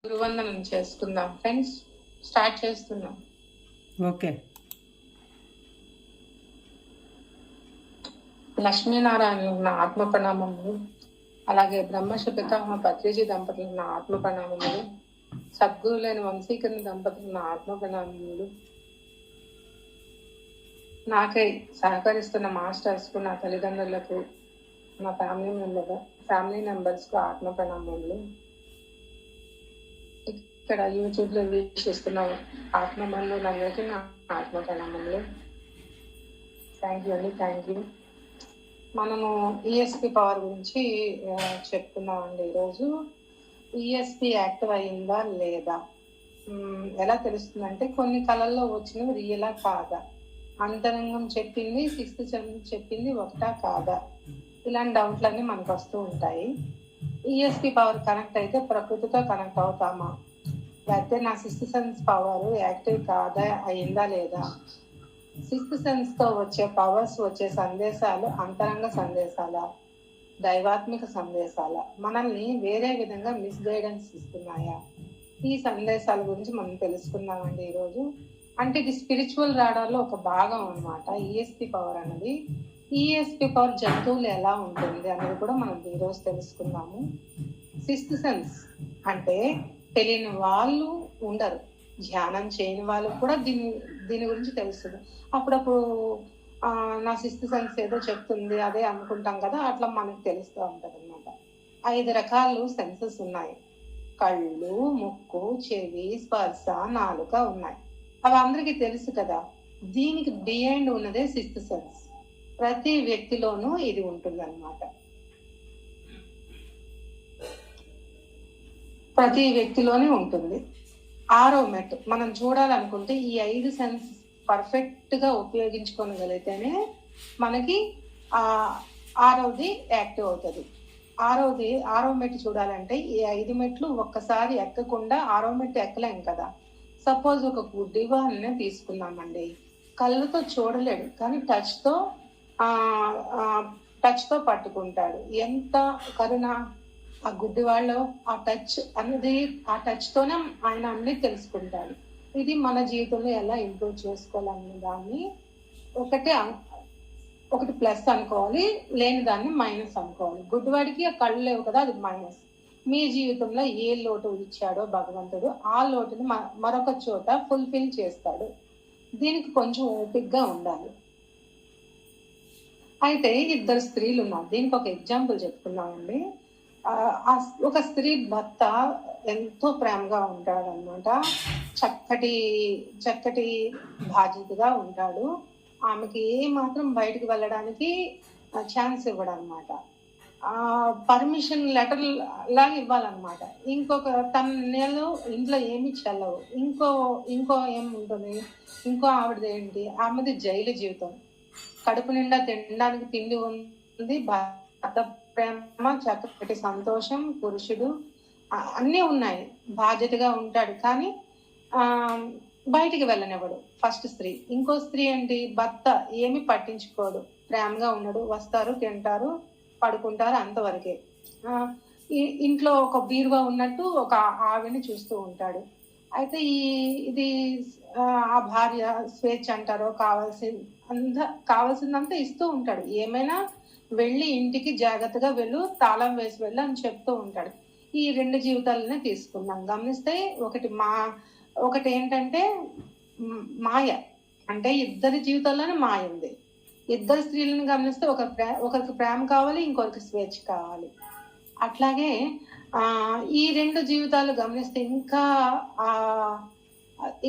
గురువందనం చేసుకుందాం friends. Start చేస్తున్నాం. Okay. Lakshminarayana నా ఆత్మ ప్రణామములు, అలాగే బ్రహ్మర్షి పితామహ పత్రిజీ దంపతులు నా ఆత్మ ప్రణామములు, సద్గురులైన వంశీకరణ దంపతులు నా ఆత్మ ప్రణామములు, నాకై సహకరిస్తున్న మాస్టర్స్ కు, నా తల్లిదండ్రులకు, నా ఫ్యామిలీ మెంబర్స్ కు ఆత్మ ప్రణామములు, ఇక్కడ యూట్యూబ్ లో వీక్షిస్తున్న ఆత్మబంధువులందరికీ నా ఆత్మ ప్రణామములు. థ్యాంక్ యూ అండి, థ్యాంక్ యూ. మనము ఈఎస్పి పవర్ గురించి చెప్తున్నామండి. ఈరోజు ఈఎస్పి యాక్టివ్ అయిందా లేదా, ఎలా తెలుస్తుందంటే కొన్ని కళల్లో వచ్చినవి రియలా కాదా, అంతరంగం చెప్పింది, సిక్స్త్ సెన్స్ చెప్పింది ఒకటా కాదా, ఇలాంటి డౌట్లన్నీ మనకు వస్తూ ఉంటాయి. ఈఎస్పి పవర్ కనెక్ట్ అయితే ప్రకృతితో కనెక్ట్ అవుతామా, లేకపోతే నా సిక్స్త్ సెన్స్ పవర్ యాక్టివ్ కాదా, అయిందా లేదా, సిక్స్త్ సెన్స్ తో వచ్చే పవర్స్, వచ్చే సందేశాలు అంతరంగ సందేశాల, దైవాత్మిక సందేశాల, మనల్ని వేరే విధంగా మిస్గైడెన్స్ ఇస్తున్నాయా, ఈ సందేశాల గురించి మనం తెలుసుకుందామండి ఈరోజు. అంటే ఇది స్పిరిచువల్ రాడార్లో ఒక భాగం అన్నమాట ఈఎస్పి పవర్ అనేది. ఈఎస్పి పవర్ జంతువులు ఎలా ఉంటుంది అనేది కూడా మనం ఈరోజు తెలుసుకుందాము. సిక్స్త్ సెన్స్ అంటే తెలియని వాళ్ళు ఉండరు, ధ్యానం చేయని వాళ్ళు కూడా దీని గురించి తెలుస్తుంది. అప్పుడప్పుడు నా సిక్స్త్ సెన్స్ ఏదో చెప్తుంది అదే అనుకుంటాం కదా, అట్లా మనకు తెలుస్తూ ఉంటది అనమాట. 5 రకాలు సెన్సెస్ ఉన్నాయి. కళ్ళు, ముక్కు, చెవి, స్పర్శ, నాలుక ఉన్నాయి. అవి అందరికీ తెలుసు కదా. దీనికి బియాండ్ ఉన్నదే సిక్స్త్ సెన్స్. ప్రతి వ్యక్తిలోనూ ఇది ఉంటుంది అనమాట. ప్రతి వ్యక్తిలోనే ఉంటుంది. 6వ మెట్టు మనం చూడాలనుకుంటే ఈ 5 సెన్స్ పర్ఫెక్ట్ గా ఉపయోగించుకోగలిగితేనే మనకి 6వది యాక్టివ్ అవుతుంది. 6వ మెట్టు చూడాలంటే ఈ 5 మెట్లు ఒక్కసారి ఎక్కకుండా 6వ మెట్టు ఎక్కలేం కదా. సపోజ్ ఒక గుడ్డివాన్ని తీసుకున్నామండి, కళ్ళతో చూడలేడు కానీ టచ్ తో పట్టుకుంటాడు. ఎంత కరుణ ఆ గుడ్డి వాళ్ళు, ఆ టచ్ అనేది, ఆ టచ్ తోనే ఆయన అన్ని తెలుసుకుంటాడు. ఇది మన జీవితంలో ఎలా ఇంప్రూవ్ చేసుకోవాలనే దాన్ని ఒకటి ప్లస్ అనుకోవాలి, లేని దాన్ని మైనస్ అనుకోవాలి. గుడ్డివాడికి ఆ కళ్ళు లేవు కదా, అది మైనస్. మీ జీవితంలో ఏ లోటు ఇచ్చాడో భగవంతుడు, ఆ లోటుని మరొక చోట ఫుల్ఫిల్ చేస్తాడు. దీనికి కొంచెం ఓపికగా ఉండాలి. అయితే 2 స్త్రీలు ఉన్నారు. దీనికి ఒక ఎగ్జాంపుల్ చెప్పుకున్నామండి. ఒక స్త్రీ భర్త ఎంతో ప్రేమగా ఉంటాడు అనమాట, చక్కటి బాధ్యతగా ఉంటాడు. ఆమెకి ఏ మాత్రం బయటకు వెళ్ళడానికి ఛాన్స్ ఇవ్వడు అనమాట. పర్మిషన్ లెటర్ లాగా ఇవ్వాలన్నమాట. తన నెలలో ఇంట్లో ఏమి చల్లవు. ఇంకో ఏముంటుంది, ఇంకో ఆవిడది ఏంటి, ఆమెది జైలు జీవితం. కడుపు నిండా తినడానికి తిండి ఉంది, భర్త ప్రేమ, చక్కటి సంతోషం, పురుషుడు అన్నీ ఉన్నాయి, బాధ్యతగా ఉంటాడు. కానీ బయటికి వెళ్ళనివ్వడు ఫస్ట్ స్త్రీ. ఇంకో స్త్రీ ఏంటి, భర్త ఏమి పట్టించుకోడు, ప్రేమగా ఉన్నాడు, వస్తారు, తింటారు, పడుకుంటారు, అంతవరకే. ఇంట్లో ఒక బీరువా ఉన్నట్టు ఒక ఆవిడని చూస్తూ ఉంటాడు. అయితే ఇది ఆ భార్య స్వేచ్ఛ అంటారో, కావాల్సిందంతా ఇస్తూ ఉంటాడు. ఏమైనా వెళ్ళి ఇంటికి జాగ్రత్తగా వెళ్ళు, తాళం వేసి వెళ్ళు అని చెప్తూ ఉంటాడు. ఈ 2 జీవితాలనే తీసుకున్నాం. గమనిస్తే ఒకటి ఏంటంటే మాయ, అంటే 2 జీవితాల్లోనే మాయ ఉంది. 2 స్త్రీలను గమనిస్తే ఒకరికి ప్రేమ కావాలి, ఇంకొకరికి స్వేచ్ఛ కావాలి. అట్లాగే ఈ 2 జీవితాలు గమనిస్తే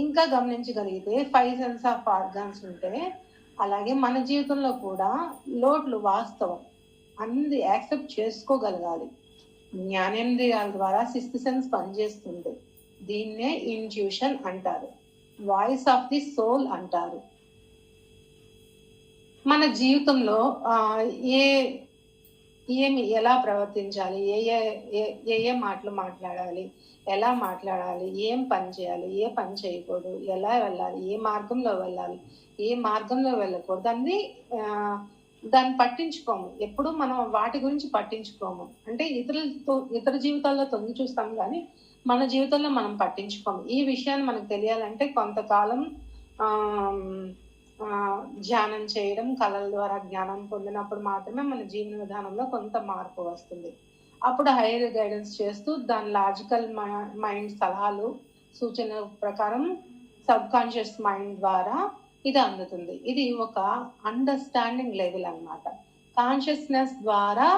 ఇంకా గమనించగలిగితే 5 సెన్స్ ఆఫ్ ఆర్గాన్స్ ఉంటే, అలాగే మన జీవితంలో కూడా లోట్లు వాస్తవం అన్ని యాక్సెప్ట్ చేసుకోగలగాలి. జ్ఞానేంద్రియాల ద్వారా సిక్స్త్ సెన్స్ పనిచేస్తుంది. దీన్నే ఇంట్యూషన్ అంటారు, వాయిస్ ఆఫ్ ది సోల్ అంటారు. మన జీవితంలో ఎలా ప్రవర్తించాలి, ఏ మాటలు మాట్లాడాలి, ఎలా మాట్లాడాలి, ఏం పని చేయాలి, ఏ పని చేయకూడదు, ఎలా వెళ్ళాలి, ఏ మార్గంలో వెళ్ళాలి, ఏ మార్గంలో వెళ్ళకూడదు అన్ని దాన్ని పట్టించుకోము. ఎప్పుడు మనం వాటి గురించి పట్టించుకోము. అంటే ఇతర జీవితాల్లో తొంగి చూస్తాం కానీ మన జీవితంలో మనం పట్టించుకోము. ఈ విషయాన్ని మనకు తెలియాలంటే కొంతకాలం ధ్యానం చేయడం, కళల ద్వారా జ్ఞానం పొందినప్పుడు మాత్రమే మన జీవన విధానంలో కొంత మార్పు వస్తుంది. అప్పుడు హైయర్ గైడెన్స్ చేస్తూ దాని లాజికల్ మైండ్ సలహాలు సూచనల ప్రకారం సబ్ కాన్షియస్ మైండ్ ద్వారా ఇది అందుతుంది. ఇది ఒక అండర్స్టాండింగ్ లెవెల్ అన్నమాట. కాన్షియస్నెస్ ద్వారా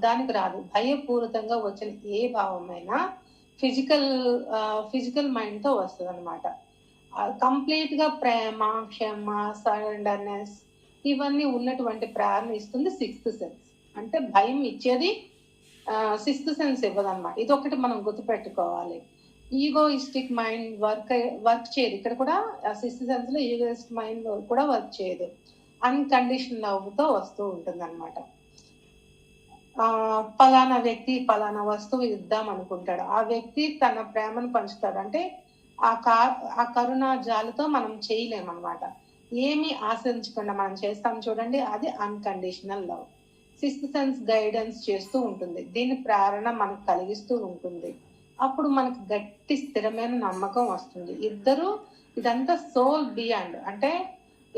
దానికి రాదు. భయపూరితంగా వచ్చిన ఏ భావమైనా ఫిజికల్ మైండ్ తో వస్తుంది అనమాట. కంప్లీట్ గా ప్రేమ, క్షమ, సరెండర్నెస్ ఇవన్నీ ఉన్నటువంటి ప్రేరణ ఇస్తుంది సిక్స్త్ సెన్స్. అంటే భయం ఇచ్చేది సిక్స్త్ సెన్స్ ఇవ్వదన్నమాట. ఇది ఒకటి మనం గుర్తుపెట్టుకోవాలి. ఈగోయిస్టిక్ మైండ్ వర్క్ చేయదు. ఇక్కడ కూడా సిక్స్త్ సెన్స్ లో ఈగోయిస్టిక్ మైండ్ కూడా వర్క్ చేయదు. అన్కండిషన్ లవ్ తో వస్తూ ఉంటుంది అనమాట. పలానా వ్యక్తి పలానా వస్తువు ఇద్దాం అనుకుంటాడు. ఆ వ్యక్తి తన ప్రేమను పంచుతాడు. అంటే ఆ కరుణ జాలితో మనం చేయలేమన్నమాట. ఏమి ఆశించకుండా మనం చేస్తాం చూడండి, అది unconditional love. Sixth sense guidance చేస్తూ ఉంటుంది. దీని ప్రేరణ మనకు కలిగిస్తూ ఉంటుంది. అప్పుడు మనకు గట్టి స్థిరమైన నమ్మకం వస్తుంది. ఇద్దరు ఇదంతా సోల్ బియాండ్ అంటే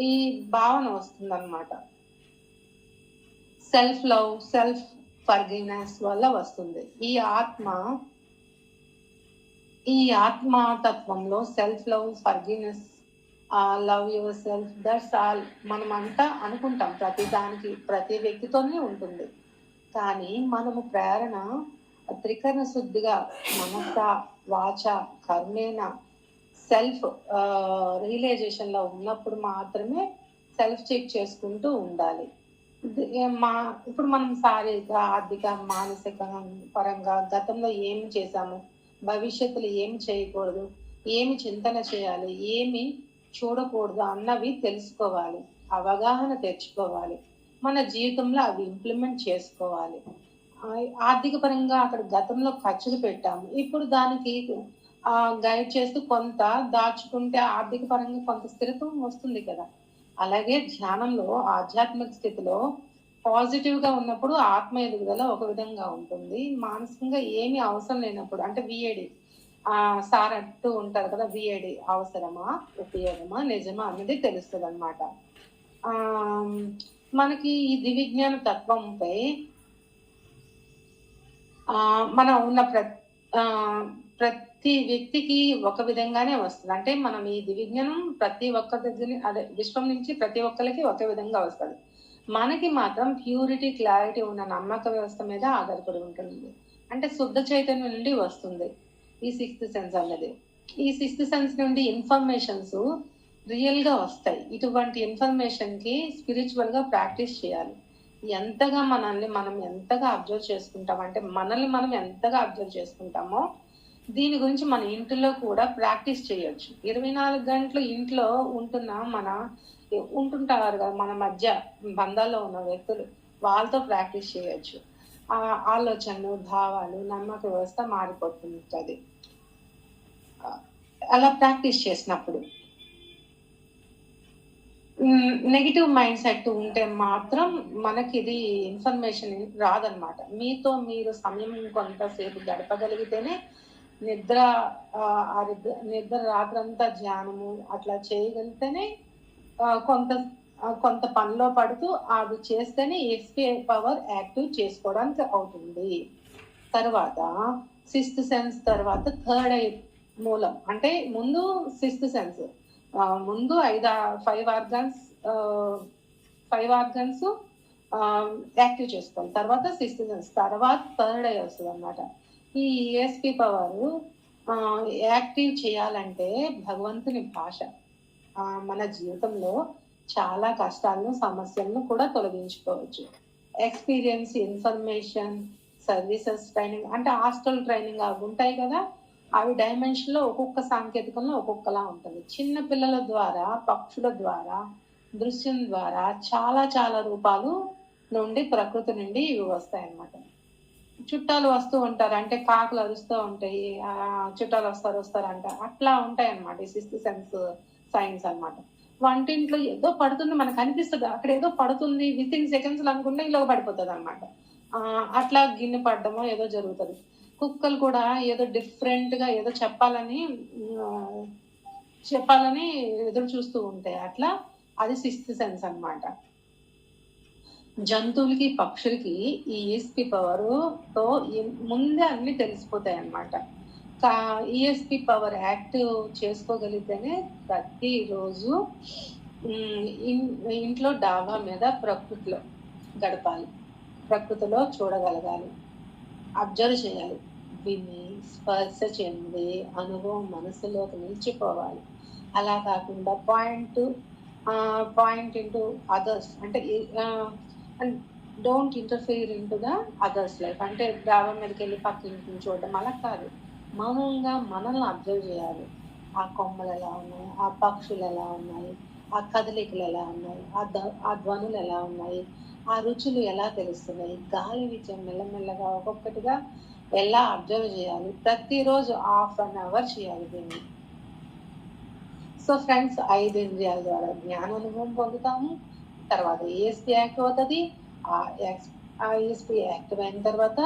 ఈ భావన వస్తుంది అనమాట. సెల్ఫ్ లవ్, సెల్ఫ్ ఫర్గివ్నెస్ వల్ల వస్తుంది. ఈ ఆత్మతత్వంలో self love, forgiveness, love yourself, that's all మనం అంతా అనుకుంటాం. ప్రతి దానికి ప్రతి వ్యక్తితోనే ఉంటుంది. కానీ మనము ప్రేరణ త్రికరణ శుద్ధిగా మనస, వాచ, కర్మేణ సెల్ఫ్ రియలైజేషన్ లో ఉన్నప్పుడు మాత్రమే సెల్ఫ్ చెక్ చేసుకుంటూ ఉండాలి. ఇప్పుడు మనం శారీరక, ఆర్థిక, మానసిక పరంగా గతంలో ఏమి చేశాము, భవిష్యత్తులో ఏమి చేయకూడదు, ఏమి చింతన చేయాలి, ఏమి చూడకూడదు అన్నవి తెలుసుకోవాలి, అవగాహన తెచ్చుకోవాలి. మన జీవితంలో అవి ఇంప్లిమెంట్ చేసుకోవాలి. ఆర్థిక పరంగా అక్కడ గతంలో ఖర్చులు పెట్టాము, ఇప్పుడు దానికి గైడ్ చేస్తూ కొంత దాచుకుంటే ఆర్థిక పరంగా కొంత స్థిరత్వం వస్తుంది కదా. అలాగే ధ్యానంలో ఆధ్యాత్మిక స్థితిలో పాజిటివ్ గా ఉన్నప్పుడు ఆత్మ ఎదుగుదల ఒక విధంగా ఉంటుంది. మానసికంగా ఏమి అవసరం లేనప్పుడు అంటే విఏడి సార్ అంటూ ఉంటారు కదా, విఏడి అవసరమా, ఉపయోగమా, నిజమా అనేది తెలుస్తుంది అనమాట. మనకి ఈ దివిజ్ఞాన తత్వంపై మనం ఉన్న ప్రతి వ్యక్తికి ఒక విధంగానే వస్తుంది. అంటే మనం ఈ దివిజ్ఞానం ప్రతి ఒక్క దగ్గర, అదే విశ్వం నుంచి ప్రతి ఒక్కరికి ఒక విధంగా వస్తుంది. మనకి మాత్రం ప్యూరిటీ, క్లారిటీ ఉన్న నమ్మక వ్యవస్థ మీద ఆధారపడి ఉంటుంది. అంటే శుద్ధ చైతన్యం నుండి వస్తుంది ఈ సిక్స్త్ సెన్స్ అన్నది. ఈ సిక్స్త్ సెన్స్ నుండి ఇన్ఫర్మేషన్స్ రియల్ గా వస్తాయి. ఇటువంటి ఇన్ఫర్మేషన్ కి స్పిరిచువల్ గా ప్రాక్టీస్ చేయాలి. ఎంతగా మనం ఎంతగా అబ్జర్వ్ చేసుకుంటాం, అంటే మనల్ని మనం ఎంతగా అబ్జర్వ్ చేసుకుంటామో దీని గురించి మన ఇంట్లో కూడా ప్రాక్టీస్ చేయొచ్చు. 24 గంటలు ఇంట్లో ఉంటుంటారు కదా మన మధ్య బంధాల్లో ఉన్న వ్యక్తులు, వాళ్ళతో ప్రాక్టీస్ చేయొచ్చు. ఆ ఆలోచనలు, భావాలు, నమ్మక వ్యవస్థ మారిపోతుంది. అలా ప్రాక్టీస్ చేసినప్పుడు నెగిటివ్ మైండ్ సెట్ ఉంటే మాత్రం మనకి ఇది ఇన్ఫర్మేషన్ రాదనమాట. మీతో మీరు సమయం కొంతసేపు గడపగలిగితేనే నిద్ర రాత్రంతా ధ్యానము అట్లా చేయగలిగితేనే కొంత పనిలో పడుతూ అది చేస్తేనే ఎక్స్పీ పవర్ యాక్టివ్ చేసుకోవడానికి అవుతుంది. తర్వాత సిక్స్త్ సెన్స్ తర్వాత థర్డ్ ఐ మూలం. అంటే ముందు సిక్స్త్ సెన్స్, ముందు 5 ఆర్గన్స్ యాక్టివ్ చేసుకోవాలి. తర్వాత సిక్స్త్ సెన్స్, తర్వాత థర్డ్ ఐ వస్తుంది అనమాట. ఈ ఈఎస్పి పవర్ యాక్టివ్ చేయాలంటే భగవంతుని భాష. మన జీవితంలో చాలా కష్టాలను, సమస్యలను కూడా తొలగించుకోవచ్చు. ఎక్స్పీరియన్స్, ఇన్ఫర్మేషన్, సర్వీసెస్, ట్రైనింగ్, అంటే హాస్టల్ ట్రైనింగ్ అవి ఉంటాయి కదా, అవి డైమెన్షన్ లో ఒక్కొక్క సాంకేతికంలో ఒక్కొక్కలా ఉంటుంది. చిన్న పిల్లల ద్వారా, పక్షుల ద్వారా, దృశ్యం ద్వారా చాలా చాలా రూపాలు నుండి, ప్రకృతి నుండి ఇవి వస్తాయి అన్నమాట. చుట్టాలు వస్తూ ఉంటారు, అంటే కాకులు అరుస్తూ ఉంటాయి, చుట్టాలు వస్తారంట, అట్లా ఉంటాయి అన్నమాట ఈ సిక్స్త్ సెన్స్ సైన్స్ అన్నమాట. వంటింట్లో ఏదో పడుతుంది మనకు అనిపిస్తుంది, అక్కడ ఏదో పడుతుంది, విత్ ఇన్ సెకండ్స్ అనుకుంటే ఇలా పడిపోతుంది అనమాట. అట్లా గిన్నె పడ్డమో ఏదో జరుగుతుంది. కుక్కలు కూడా ఏదో డిఫరెంట్ గా ఏదో చెప్పాలని ఎదురు చూస్తూ ఉంటాయి. అట్లా అది 6th సెన్స్ అన్నమాట. జంతువులకి, పక్షులకి ఈ ఈఎస్పి పవర్ తో ముందే అన్ని తెలిసిపోతాయి అన్నమాట. ఈఎస్పి పవర్ యాక్టివ్ చేసుకోగలిగితేనే ప్రతిరోజు ఇంట్లో డాబా మీద ప్రకృతిలో గడపాలి, ప్రకృతిలో చూడగలగాలి, అబ్జర్వ్ చేయాలి, విని స్పర్శ చెంది అనుభవం మనసులోకి నిలిచిపోవాలి. అలా కాకుండా పాయింట్ ఇంటూ అదర్స్ అంటే don't interfere into the others life. అంటే డాబా మీదకి వెళ్ళి పక్కన చూడడం అలా కాదు, మౌనంగా మనల్ని అబ్జర్వ్ చేయాలి. ఆ కొమ్మలు ఎలా ఉన్నాయి, ఆ పక్షులు ఎలా ఉన్నాయి, ఆ కదలికలు ఎలా ఉన్నాయి, ఆ ధ్వనులు ఎలా ఉన్నాయి, ఆ రుచులు ఎలా తెలుస్తున్నాయి, గాలి విజయం మెల్లమెల్లగా ఒక్కొక్కటిగా ఎలా అబ్జర్వ్ చేయాలి. ప్రతిరోజు 1/2 అవర్ చేయాలి దీన్ని. సో ఫ్రెండ్స్, 5 ఇంద్రియాల ద్వారా జ్ఞానానుభవం పొందుతాము. తర్వాత ఈఎస్పి యాక్టివ్ అవుతుంది. ఆ ఈఎస్పి యాక్టివ్ అయిన తర్వాత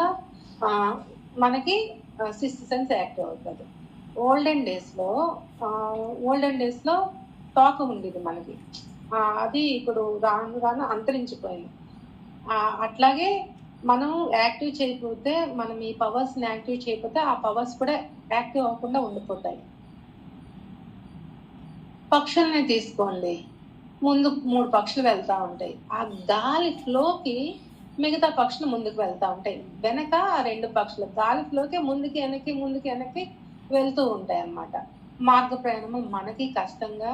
మనకి 6th సెన్స్ యాక్టివ్ అవుతుంది. ఓల్డెన్ డేస్ లో తోక ఉండేది మనకి, అది ఇప్పుడు రాను అంతరించిపోయింది. అట్లాగే మనం యాక్టివ్ చేయకపోతే, మనం ఈ పవర్స్ ని యాక్టివ్ చేయకపోతే ఆ పవర్స్ కూడా యాక్టివ్ అవ్వకుండా ఉండిపోతాయి. పక్షుల్ని తీసుకోండి, ముందు 3 పక్షులు వెళ్తా ఉంటాయి. ఆ గాలి ఫ్లోకి మిగతా పక్షులు ముందుకు వెళ్తా ఉంటాయి. వెనక 2 పక్షులు గాలి ఫ్లోకి ముందుకి వెనక్కి వెళ్తూ ఉంటాయి అన్నమాట. మార్గ ప్రయాణం మనకి కష్టంగా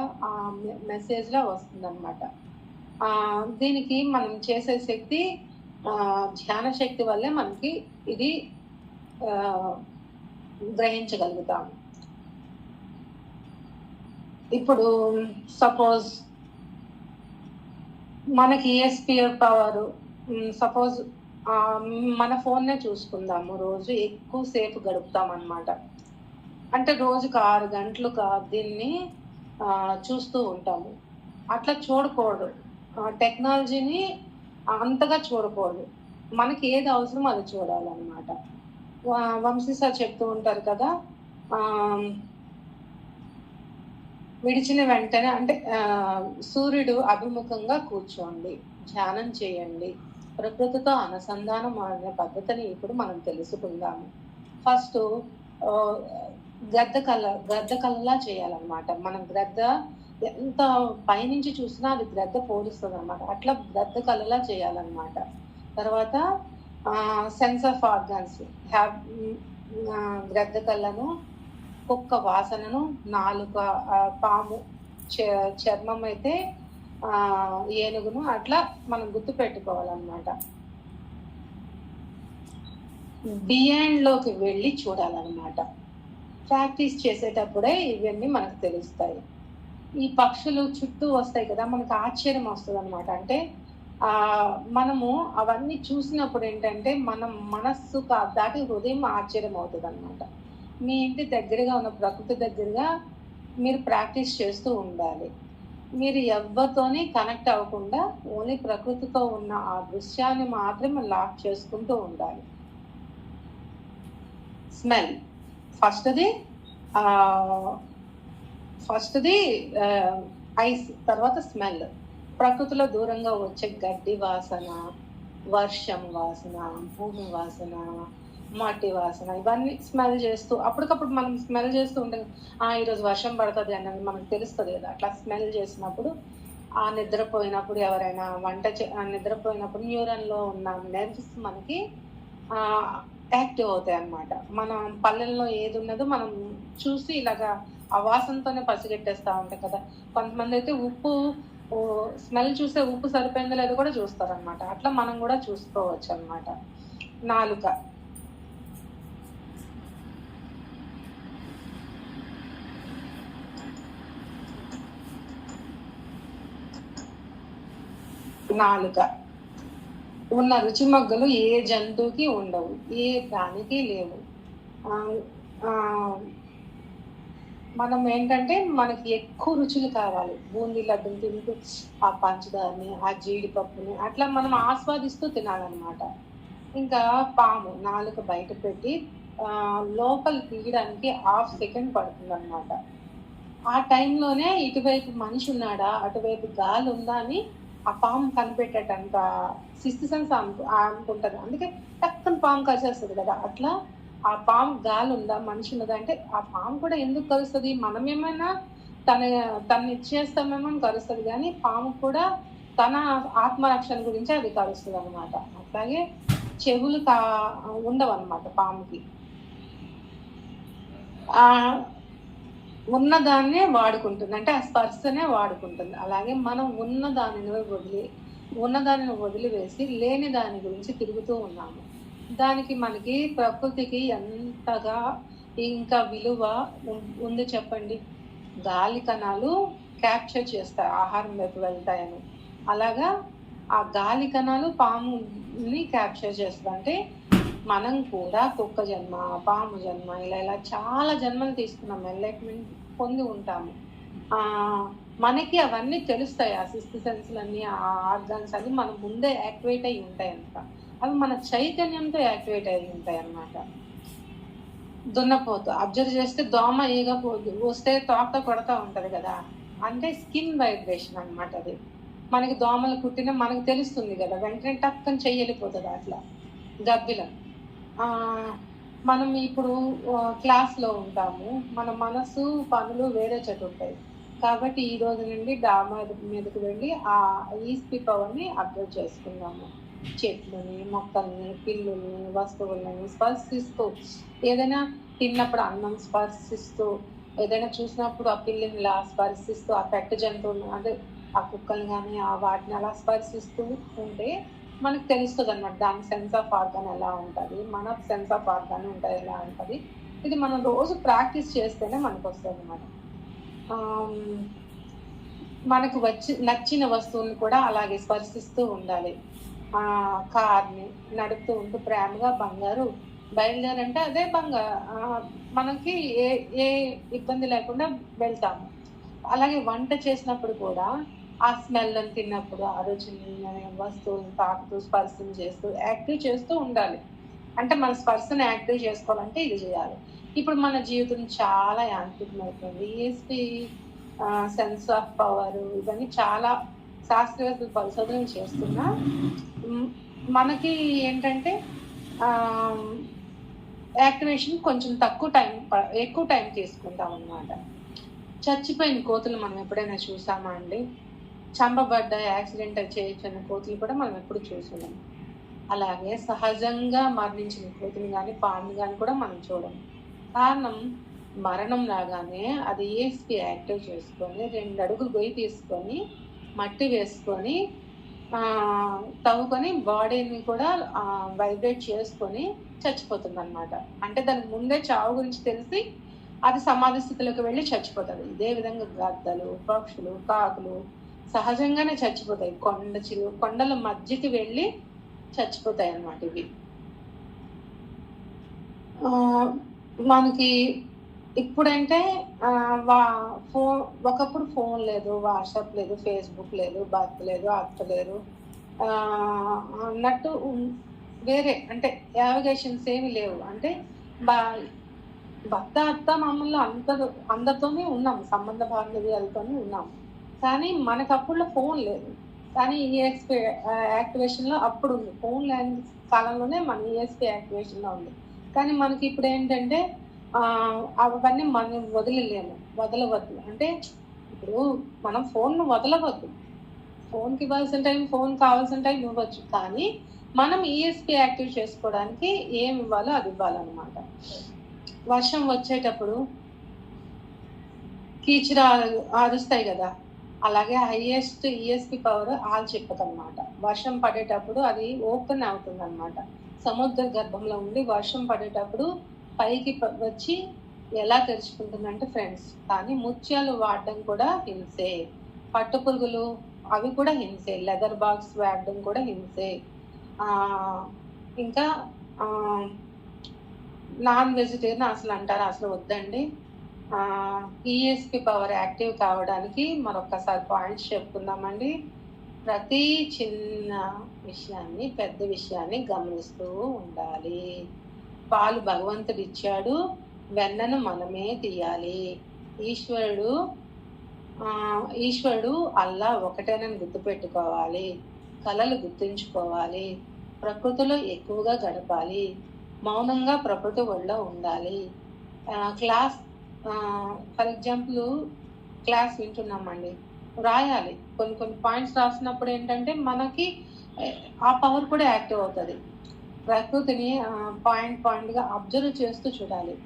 మెసేజ్ లా వస్తుందన్నమాట. దీనికి మనం చేసే శక్తి ధ్యాన శక్తి వల్లే మనకి ఇది గ్రహించగలుగుతాము. ఇప్పుడు సపోజ్ మనకి ఈఎస్పి పవర్, సపోజ్ మన ఫోన్నే చూసుకుందాము, రోజు ఎక్కువసేపు గడుపుతాం అన్నమాట. అంటే రోజుకు 6 గంటలు దీన్ని చూస్తూ ఉంటాము. అట్లా చూడకూడదు, టెక్నాలజీని అంతగా చూడకూడదు. మనకి ఏది అవసరం అది చూడాలన్నమాట. వంశీ సార్ చెప్తూ ఉంటారు కదా, విడిచిన వెంటనే అంటే సూర్యుడు అభిముఖంగా కూర్చోండి, ధ్యానం చేయండి, ప్రకృతితో అనుసంధానం అనే పద్ధతిని ఇప్పుడు మనం తెలుసుకుందాము. ఫస్ట్ గ్రద్ద కళ్ళలా చేయాలన్నమాట. మనం గ్రద్ద ఎంత పైనుంచి చూసినా అది గ్రద్ద పోలుస్తుంది అనమాట. అట్లా గ్రద్ద కళ్ళలా చేయాలన్నమాట. తర్వాత సెన్స్ ఆఫ్ ఆర్గాన్స్, గ్రద్ద కళ్ళను, కుక్క వాసనను, నాలుక పాము, చర్మం అయితే ఏనుగును, అట్లా మనం గుర్తు పెట్టుకోవాలన్నమాట. బియాండ్ లోకి వెళ్ళి చూడాలన్నమాట. ప్రాక్టీస్ చేసేటప్పుడే ఇవన్నీ మనకు తెలుస్తాయి. ఈ పక్షులు చుట్టూ వస్తాయి కదా, మనకు ఆశ్చర్యం వస్తుంది అనమాట. అంటే మనము అవన్నీ చూసినప్పుడు ఏంటంటే మనం మనస్సు దాటి హృదయం ఆశ్చర్యం అవుతుంది అనమాట. మీ ఇంటి దగ్గరగా ఉన్న ప్రకృతి దగ్గరగా మీరు ప్రాక్టీస్ చేస్తూ ఉండాలి. మీరు ఎవరితోని కనెక్ట్ అవ్వకుండా ఓన్లీ ప్రకృతితో ఉన్న ఆ దృశ్యాన్ని మాత్రమే లాక్ చేసుకుంటూ ఉండాలి. స్మెల్ ఫస్ట్ది ఐస్, తర్వాత స్మెల్. ప్రకృతిలో దూరంగా వచ్చే గడ్డి వాసన, వర్షం వాసన, భూమి వాసన, మట్టి వాసన, ఇవన్నీ స్మెల్ చేస్తూ అప్పటికప్పుడు మనం స్మెల్ చేస్తూ ఉంటే ఈరోజు వర్షం పడుతుంది అన్నది మనకు తెలుస్తుంది కదా. అట్లా స్మెల్ చేసినప్పుడు నిద్రపోయినప్పుడు ఎవరైనా నిద్రపోయినప్పుడు న్యూరన్లో ఉన్న నెర్వ్స్ మనకి యాక్టివ్ అవుతాయి అన్నమాట. మనం పల్లెల్లో ఏది ఉన్నదో మనం చూసి ఇలాగా ఆ వాసనతోనే పసిగట్టేస్తూ ఉంటాయి కదా. కొంతమంది అయితే ఉప్పు స్మెల్ చూస్తే ఉప్పు సరిపోయిందో లేదో కూడా చూస్తారనమాట. అట్లా మనం కూడా చూసుకోవచ్చు అన్నమాట. నాలుక ఉన్న రుచి మొగ్గలు ఏ జంతువుకి ఉండవు, ఏ ప్రాణికి లేవు. మనం ఏంటంటే మనకి ఎక్కువ రుచులు కావాలి. బూందీ లడ్డుని తింటూ ఆ పంచదారని, ఆ జీడిపప్పుని అట్లా మనం ఆస్వాదిస్తూ తినాలన్నమాట. ఇంకా పాము నాలుక బయట పెట్టి లోపల తీయడానికి 1/2 సెకండ్ పడుతుంది అనమాట. ఆ టైంలోనే ఇటువైపు మనిషి ఉన్నాడా, అటువైపు గాలి ఉందా అని ఆ పాము కనిపెట్టేటంత సిక్స్త్ సెన్స్ అనుకుంటది. అందుకే టక్కున పాము కరిచేస్తుంది కదా. అట్లా ఆ పాము గాలి ఉందా, మనిషి ఉన్నదా అంటే ఆ పాము కూడా ఎందుకు కరుస్తుంది? మనమేమైనా తను ఇచ్చేస్తామేమో కరుస్తుంది, కానీ పాము కూడా తన ఆత్మరక్షణ గురించి అది కరుస్తుంది అనమాట. అట్లాగే చెవులు ఉండవు అనమాట పాముకి. ఉన్నదాన్నే వాడుకుంటుంది, అంటే ఆ స్పర్శనే వాడుకుంటుంది. అలాగే మనం ఉన్నదానిని వదిలివేసి లేని దాని గురించి తిరుగుతూ ఉన్నాము. దానికి మనకి ప్రకృతికి ఎంతగా ఇంకా విలువ ఉంది చెప్పండి. గాలి కణాలు క్యాప్చర్ చేస్తాయి ఆహారం వైపు వెళ్తాయని. అలాగా ఆ గాలి కణాలు పాముని క్యాప్చర్ చేస్తుంది. అంటే మనం కూడా కుక్క జన్మ, పాము జన్మ, ఇలా చాలా జన్మలు తీసుకున్నాం, ఎన్లైట్మెంట్ పొంది ఉంటాము. మనకి అవన్నీ తెలుస్తాయి. ఆ సిక్స్త్ సెన్స్లన్నీ, ఆ ఆర్గాన్స్ అన్ని మన ముందే యాక్టివేట్ అయి ఉంటాయి అంట. అవి మన చైతన్యంతో యాక్టివేట్ అయి ఉంటాయి అన్నమాట. దున్నపోతు అబ్జర్వ్ చేస్తే దోమ ఈగ వస్తే తోక కొడతా ఉంటది కదా, అంటే స్కిన్ వైబ్రేషన్ అనమాట. అది మనకి దోమలు కుట్టినా మనకు తెలుస్తుంది కదా, వెంటనే టక్కని చెయ్యలిపోతుంది. అట్లా గబ్బిలం. మనం ఇప్పుడు క్లాస్లో ఉంటాము, మన మనసు పనులు వేరే చోటు ఉంటాయి. కాబట్టి ఈ రోజు నుండి డామా మీదకి వెళ్ళి ఆ ఈస్పీ పవర్ని అబ్జర్వ్ చేసుకుందాము. చెట్లని, మొక్కల్ని, పిల్లుల్ని, వస్తువులని స్పర్శిస్తూ, ఏదైనా తిన్నప్పుడు అన్నం స్పర్శిస్తూ, ఏదైనా చూసినప్పుడు ఆ పిల్లిని ఇలా స్పర్శిస్తూ, ఆ పెట్ట జంతువులను అంటే ఆ కుక్కల్ని కానీ ఆ వాటిని అలా స్పర్శిస్తూ ఉంటే మనకు తెలుస్తుంది అనమాట. దాని సెన్స్ ఆఫ్ ఆర్గాన్ ఎలా ఉంటుంది, మన సెన్స్ ఆఫ్ ఆర్గాన్ ఉంటుంది ఎలా ఉంటుంది. ఇది మనం రోజు ప్రాక్టీస్ చేస్తేనే మనకు వస్తుంది అనమాట. మనకు నచ్చిన వస్తువుని కూడా అలాగే స్పర్శిస్తూ ఉండాలి. కార్ని నడుపుతూ ఉంటూ ప్రేమగా బంగారు బయలుదేరంటే అదే మనకి ఏ ఇబ్బంది లేకుండా వెళ్తాము. అలాగే వంట చేసినప్పుడు కూడా ఆ స్మెల్ తిన్నప్పుడు ఆ రుచిని వస్తువులను తాకుతూ స్పర్శం చేస్తూ యాక్టివ్ చేస్తూ ఉండాలి. అంటే మన స్పర్శను యాక్టివ్ చేసుకోవాలంటే ఇది చేయాలి. ఇప్పుడు మన జీవితం చాలా యాంత్రికమైపోయింది. ఈఎస్పీ సెన్స్ ఆఫ్ పవర్ ఇవన్నీ చాలా శాస్త్రవేత్తలు పరిశోధనలు చేస్తున్నా మనకి ఏంటంటే యాక్టివేషన్ కొంచెం ఎక్కువ టైం తీసుకుంటాం అన్నమాట. చచ్చిపోయిన కోతులు మనం ఎప్పుడైనా చూసామా అండి? చంపబడ్డ యాక్సిడెంట్ చేయించిన కోతులు కూడా మనం ఎప్పుడు చూస్తున్నాం. అలాగే సహజంగా మరణించిన కోతులు కానీ పాముని కానీ కూడా మనం చూడము. కారణం మరణం రాగానే అది ఈఎస్పీ యాక్టివ్ చేసుకొని 2 అడుగులు గొయ్యి తీసుకొని మట్టి వేసుకొని తవ్వుకొని బాడీని కూడా వైబ్రేట్ చేసుకొని చచ్చిపోతుంది అనమాట. అంటే దానికి ముందే చావు గురించి తెలిసి అది సమాధి స్థితిలోకి వెళ్ళి చచ్చిపోతుంది. ఇదే విధంగా గద్దలు, పక్షులు, కాకులు సహజంగానే చచ్చిపోతాయి. కొండల మధ్యకి వెళ్ళి చచ్చిపోతాయి అన్నమాట. ఇవి మనకి ఇప్పుడంటే ఒకప్పుడు ఫోన్ లేదు, వాట్సాప్ లేదు, ఫేస్బుక్ లేదు, భర్త లేదు, అత్త లేరు అన్నట్టు వేరే అంటే యావిగేషన్స్ ఏమి లేవు. అంటే భర్త, అత్త, మామూలు అందరితోనే ఉన్నాం, సంబంధ బాంధవ్యాలతోనే ఉన్నాం. కానీ మనకు అప్పుడులో ఫోన్ లేదు. కానీ ఈఎస్పీ యాక్టివేషన్లో అప్పుడు ఉంది. ఫోన్ లేని కాలంలోనే మన ఈఎస్పీ యాక్టివేషన్లో ఉంది. కానీ మనకి ఇప్పుడు ఏంటంటే అవన్నీ మనం వదలవద్దు. అంటే ఇప్పుడు మనం ఫోన్ను వదలవద్దు. ఫోన్కి ఇవ్వాల్సిన టైం ఫోన్ కావాల్సిన టైం ఇవ్వచ్చు, కానీ మనం ఈఎస్పీ యాక్టివ్ చేసుకోవడానికి ఏమి ఇవ్వాలో అది ఇవ్వాలన్నమాట. వర్షం వచ్చేటప్పుడు కీచురా అరుస్తాయి కదా, అలాగే హైయెస్ట్ ఈఎస్పీ పవర్ ఆల్చిప్పకన్నమాట. వర్షం పడేటప్పుడు అది ఓపెన్ అవుతుంది అనమాట. సముద్ర గర్భంలో ఉండి వర్షం పడేటప్పుడు పైకి వచ్చి ఎలా తెరుచుకుంటుందంటే ఫ్రెండ్స్. కానీ ముత్యాలు వాడడం కూడా హింసే, పట్టు పురుగులు అవి కూడా హింసే, లెదర్ బాక్స్ వాడడం కూడా హింసే. ఇంకా నాన్ వెజిటేరియన్ అసలు అంటారు, అసలు వద్దండి. ఈఎస్పీ పవర్ యాక్టివ్ కావడానికి మరొక్కసారి పాయింట్స్ చెప్పుకుందామండి. ప్రతి చిన్న విషయాన్ని, పెద్ద విషయాన్ని గమనిస్తూ ఉండాలి. పాలు భగవంతుడు ఇచ్చాడు, వెన్నను మనమే తీయాలి. ఈశ్వరుడు ఈశ్వరుడు అల్లా ఒకటేనని గుర్తుపెట్టుకోవాలి. కళలు గుర్తుంచుకోవాలి. ప్రకృతిలో ఎక్కువగా గడపాలి. మౌనంగా ప్రకృతి ఒళ్ళో ఉండాలి. క్లాస్ ఫర్ ఎగ్జాంపుల్ క్లాస్ వింటున్నామండి, రాయాలి. కొన్ని పాయింట్స్ రాసినప్పుడు ఏంటంటే మనకి ఆ పవర్ కూడా యాక్టివ్ అవుతుంది. ప్రకృతిని పాయింట్గా అబ్జర్వ్ చేస్తూ చూడాలి.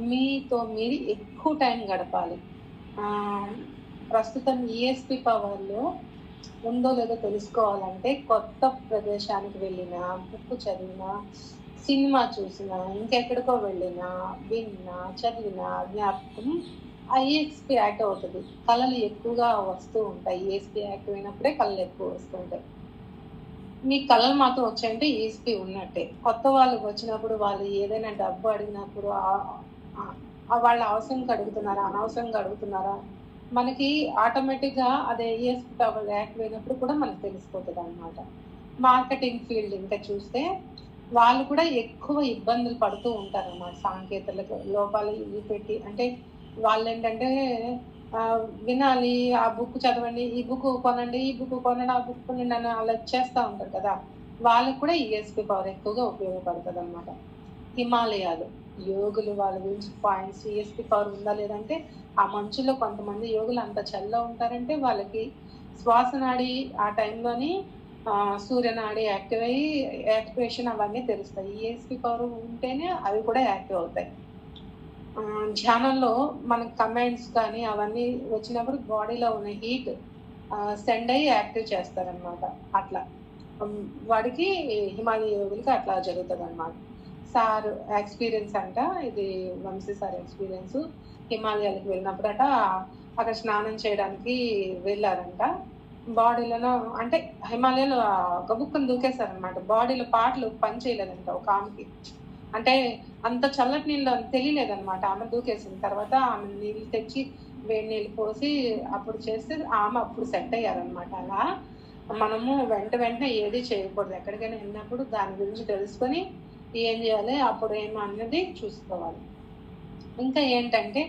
మీతో మీరు ఎక్కువ టైం గడపాలి. ప్రస్తుతం ఈఎస్పి పవర్లో ఉందో లేదో తెలుసుకోవాలంటే కొత్త ప్రదేశానికి వెళ్ళినా, బుక్ చదివినా, సినిమా చూసినా, ఇంకెక్కడికో వెళ్ళినా, విన్నా, చదివినా జ్ఞాపకం ఈఎస్పి యాక్టివ్ అవుతుంది. కళలు ఎక్కువగా వస్తూ ఉంటాయి. ఈఎస్పి యాక్టివ్ అయినప్పుడే కళలు ఎక్కువ వస్తూ ఉంటాయి. మీ కళలు మాత్రం వచ్చాయంటే ఈఎస్పి ఉన్నట్టే. కొత్త వాళ్ళకి వచ్చినప్పుడు వాళ్ళు ఏదైనా డబ్బు అడిగినప్పుడు వాళ్ళ అవసరంగా అడుగుతున్నారా, అనవసరంగా అడుగుతున్నారా, మనకి ఆటోమేటిక్గా అదే ఈఎస్పి పవర్ యాక్టివ్ అయినప్పుడు కూడా మనకు తెలిసిపోతుంది అనమాట. మార్కెటింగ్ ఫీల్డ్ ఇంకా చూస్తే వాళ్ళు కూడా ఎక్కువ ఇబ్బందులు పడుతూ ఉంటారు అన్నమాట. సాంకేతిక లోపాలు ఇవి పెట్టి, అంటే వాళ్ళు ఏంటంటే వినాలి, ఆ బుక్ చదవండి, ఈ బుక్ కొనండి, ఈ బుక్ కొనండి, ఆ బుక్ కొనండి అని అలా చేస్తూ ఉంటారు కదా. వాళ్ళకు కూడా ఈఎస్పి పవర్ ఎక్కువగా ఉపయోగపడుతుంది అనమాట. హిమాలయాలు యోగులు వాళ్ళ గురించి పాయింట్స్, ఈఎస్పి పవర్ ఉందా లేదంటే ఆ మంచులో కొంతమంది యోగులు అంత చల్ల ఉంటారంటే వాళ్ళకి శ్వాసనాడి ఆ టైంలోని సూర్యనాడి యాక్టివేషన్ అవన్నీ తెలుస్తాయి. ఈఎస్పి పవర్ ఉంటేనే అవి కూడా యాక్టివ్ అవుతాయి. ధ్యానంలో మనకు కమాండ్స్ కానీ అవన్నీ వచ్చినప్పుడు బాడీలో ఉన్న హీట్ సెండ్ అయ్యి యాక్టివ్ చేస్తారనమాట. అట్లా వాడికి హిమాలయ యోగులకి అట్లా జరుగుతుంది అనమాట. సార్ ఎక్స్పీరియన్స్ అంట, ఇది వంశీ సార్ ఎక్స్పీరియన్స్. హిమాలయాలకు వెళ్ళినప్పుడట అక్కడ స్నానం చేయడానికి వెళ్ళారంట. బాడీలో అంటే హిమాలయాలు గబుక్కుని దూకేశారనమాట. బాడీలో పాటలు పని చేయలేదంట ఒక ఆమెకి. అంటే అంత చల్లటి నీళ్ళు తెలియలేదనమాట. ఆమె దూకేసిన తర్వాత ఆమె నీళ్ళు తెచ్చి వేడి నీళ్ళు పోసి అప్పుడు చేస్తే ఆమె అప్పుడు సెట్ అయ్యారనమాట. అలా మనము వెంటనే ఏది చేయకూడదు. ఎక్కడికైనా వెళ్ళినప్పుడు దాని గురించి తెలుసుకొని ఏం చేయాలి, అప్పుడు ఏమో అన్నది చూసుకోవాలి. ఇంకా ఏంటంటే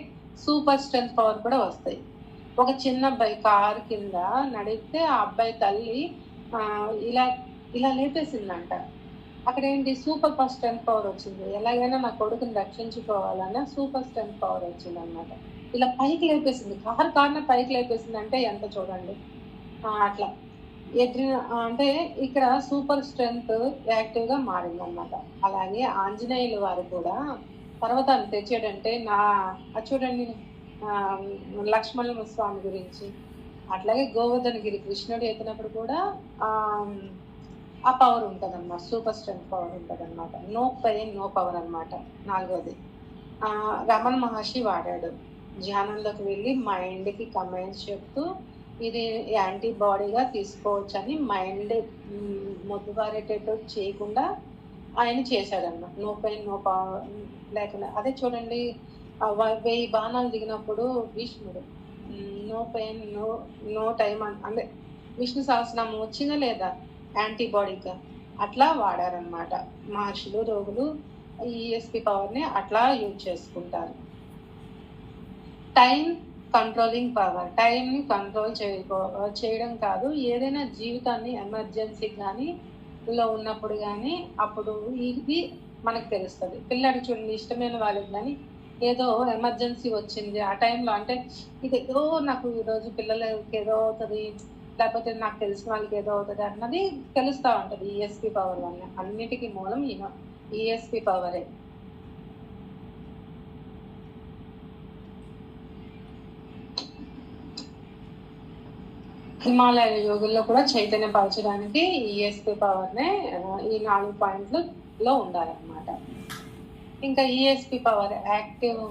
సూపర్ స్ట్రెంత్ పవర్ కూడా వస్తాయి. ఒక చిన్న అబ్బాయి కారు కింద నడిపితే ఆ అబ్బాయి తల్లి ఇలా ఇలా లేపేసిందంట. అక్కడ ఏంటి సూపర్ స్ట్రెంత్ పవర్ వచ్చింది. ఎలాగైనా నా కొడుకుని రక్షించుకోవాలన్న సూపర్ స్ట్రెంత్ పవర్ వచ్చింది అనమాట. ఇలా పైకి లేపేసింది, కారున పైకి లేపేసింది అంటే ఎంత చూడండి. అట్లా అంటే ఇక్కడ సూపర్ స్ట్రెంత్ యాక్టివ్ గా మారింది అనమాట. అలాగే ఆంజనేయులు వారు కూడా పర్వతాన్ని తెచ్చాడంటే చూడండి లక్ష్మణ స్వామి గురించి. అట్లాగే గోవర్ధనగిరి కృష్ణుడు ఎత్తినప్పుడు కూడా ఆ పవర్ ఉంటుంది అనమాట. సూపర్ స్ట్రెంత్ పవర్ ఉంటుంది అనమాట. నో పెయిన్ నో పవర్ అనమాట. 4వది రమణ మహర్షి వాడాడు. ధ్యానంలోకి వెళ్ళి మైండ్కి కమెంట్స్ చెప్తూ ఇది యాంటీబాడీగా తీసుకోవచ్చు అని మైండ్ మొద్దుబారేటట్టు చేయకుండా ఆయన చేశాడన్నమాట. నో పెయిన్ నో పవర్ లేకుండా. అదే చూడండి 1000 బాణాలు దిగినప్పుడు భీష్ముడు నో పెయిన్ నో టైం అంటే విష్ణు సహస్రనామం వచ్చిందా లేదా యాంటీబాడీగా అట్లా వాడారనమాట. మహర్షులు రోగులు ఈఎస్పి పవర్ని అట్లా యూజ్ చేసుకుంటారు. Time controlling power. టైంని కంట్రోల్ చేయడం కాదు, ఏదైనా జీవితాన్ని ఎమర్జెన్సీ కానీ లో ఉన్నప్పుడు కానీ అప్పుడు ఇది మనకు తెలుస్తుంది. పిల్లడికి చూడండి, ఇష్టమైన వాళ్ళకి కానీ ఏదో ఎమర్జెన్సీ వచ్చింది ఆ టైంలో, అంటే ఇది ఏదో నాకు ఈరోజు పిల్లలకి ఏదో అవుతుంది, లేకపోతే నాకు తెలిసిన వాళ్ళకి ఏదో అవుతుంది అన్నది తెలుస్తూ ఉంటుంది ఈఎస్పి పవర్ వల్ల. అన్నిటికీ మూలం ఈఎస్పి పవరే. హిమాలయ యోగుల్లో కూడా చైతన్య పరచడానికి ఈఎస్పి పవర్నే ఈ 4 పాయింట్లలో ఉండాలన్నమాట. ఇంకా ఈఎస్పి పవర్ యాక్టివ్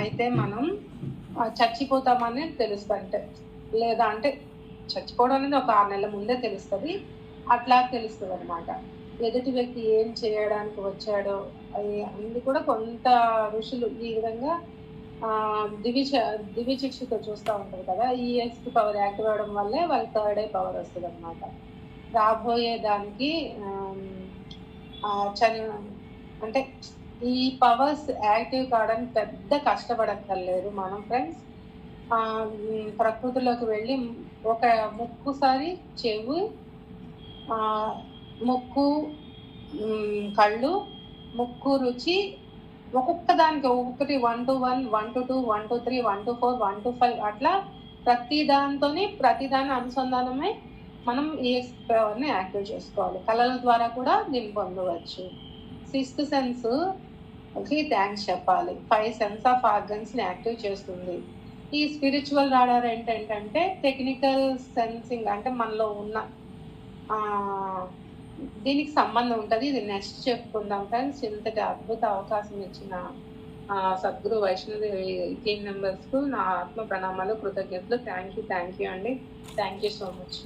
అయితే మనం చచ్చిపోతామని తెలుస్తుంటే, లేదా అంటే చచ్చిపోవడం అనేది ఒక 6 నెలల ముందే తెలుస్తుంది. అట్లా తెలుస్తుంది అనమాట. ఎదుటి వ్యక్తి ఏం చేయడానికి వచ్చాడో అది కూడా కొంత ఋషులు ఈ విధంగా దివ్యశిక్షతో చూస్తూ ఉంటారు కదా. ఈఎస్పి పవర్ యాక్టివ్ అవ్వడం వల్లే వాళ్ళకి 3rd ఐ పవర్ వస్తుంది అనమాట. రాబోయే దానికి అంటే ఈ పవర్స్ యాక్టివ్ కావడానికి పెద్ద కష్టపడక్కర్లేదు మనం ఫ్రెండ్స్. ప్రకృతిలోకి వెళ్ళి ఒక ముక్కుసారి చెవు, ముక్కు, కళ్ళు, ముక్కు రుచి, ఒక్కొక్క దానికి ఒక్కొక్కటి 1 to 1, 1 to 2, 1 to 3, 1 to 4, 1 to 5 అట్లా ప్రతి దాని అనుసంధానమై మనం ఈఎస్పీ పవర్ని యాక్టివ్ చేసుకోవాలి. కళల ద్వారా కూడా దీన్ని పొందవచ్చు. 6th సెన్స్ కి థ్యాంక్స్ చెప్పాలి. 5 సెన్స్ ఆఫ్ ఆర్గన్స్ ని యాక్టివ్ చేస్తుంది. ఈ స్పిరిచువల్ రాడార్ ఏంటంటే టెక్నికల్ సెన్సింగ్, అంటే మనలో ఉన్న దీనికి సంబంధం ఉంటుంది. ఇది నెక్స్ట్ చెప్పుకుందాం ఫ్రెండ్స్. ఇంతటి అద్భుత అవకాశం ఇచ్చిన సద్గురు వైష్ణవి టీమ్ మెంబర్స్ కు నా ఆత్మ ప్రణామాలు, కృతజ్ఞతలు. థ్యాంక్ యూ అండి. Thank you so much.